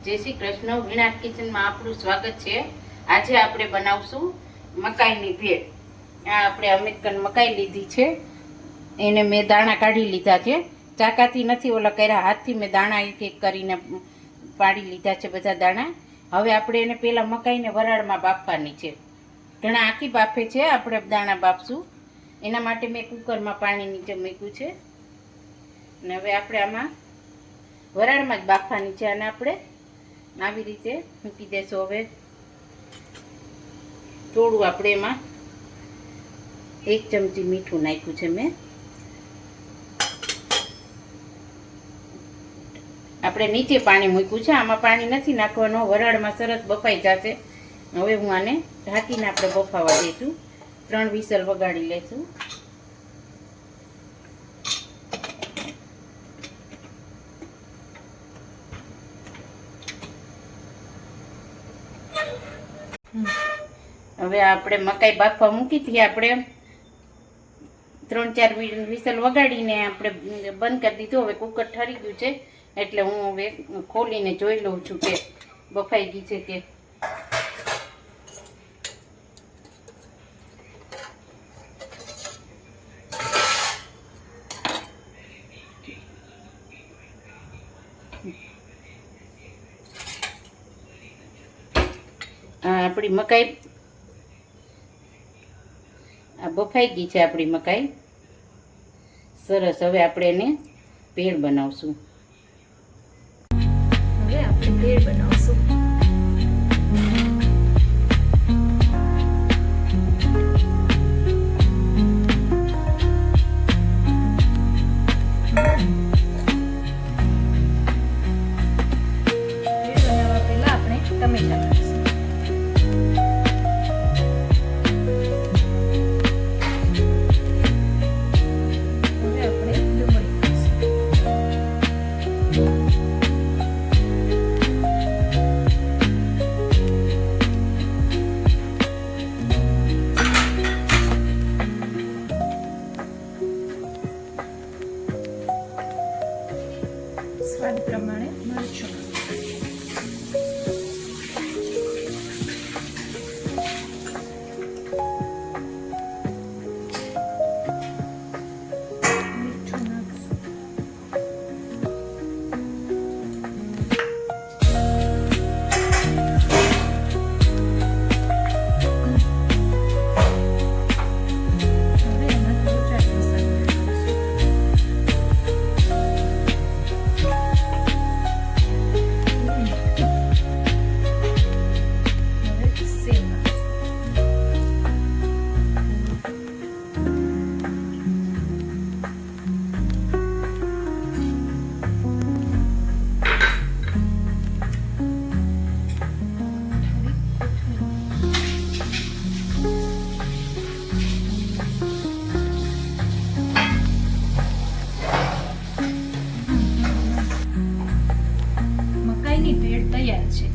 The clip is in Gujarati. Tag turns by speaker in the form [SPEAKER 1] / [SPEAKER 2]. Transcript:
[SPEAKER 1] જય શ્રી કૃષ્ણ. વિનાશ કિચનમાં આપણું સ્વાગત છે. આજે આપણે બનાવશું મકાઈની ભેળ. આ આપણે અમેરિકન મકાઈ લીધી છે, એને મેં દાણા કાઢી લીધા છે. ચાકાથી નથી ઓલા કર્યા, હાથથી મેં દાણા એક એક કરીને પાડી લીધા છે બધા દાણા. હવે આપણે એને પેલા મકાઈને વરાળમાં બાફવાની છે. ઘણા આખી બાફે છે, આપણે દાણા બાફશું એના માટે મેં કુકરમાં પાણી નીચે મૂક્યું છે. અને હવે આપણે આમાં વરાળમાં જ બાફવાની છે. અને આપણે આવી રીતે મૂકી દેશું. હવે થોડું આપણે એમાં 1 ચમચી મીઠું નાખ્યું છે મેં. આપણે નીચે પાણી મૂક્યું છે, આમાં પાણી નથી નાખવાનું, વરાળમાં સરસ બફાઈ જશે. હવે હું આને ઢાંકીને આપણે બફાવા દઈશું. 3 વિસલ વગાડી લઈશું. હવે આપણે મકાઈ બાફવા મૂકી હતી, આપણે 3-4 વિસલ વગાડીને આપણે બંધ કરી દીધું. હવે કુકર ઠરી ગયું છે, એટલે હું હવે ખોલીને જોઈ લઉં છું કે બફાઈ ગઈ છે કે. આપણી મકાઈ આ બફાઈ ગઈ છે. આપણી મકાઈ સરસ. હવે આપણે એને ભેળ બનાવશું.
[SPEAKER 2] હવે આપણે ભેળ બનાવશું. ભેળ બનાવવા પહેલા આપણે ટમેટા નાખીશું. સ્વાદ પ્રમાણે મરચું. મીઠું નાખશું. હવે એમાં થોડું ચાટ મસાલો મકાઈની ભેળ તૈયાર છે.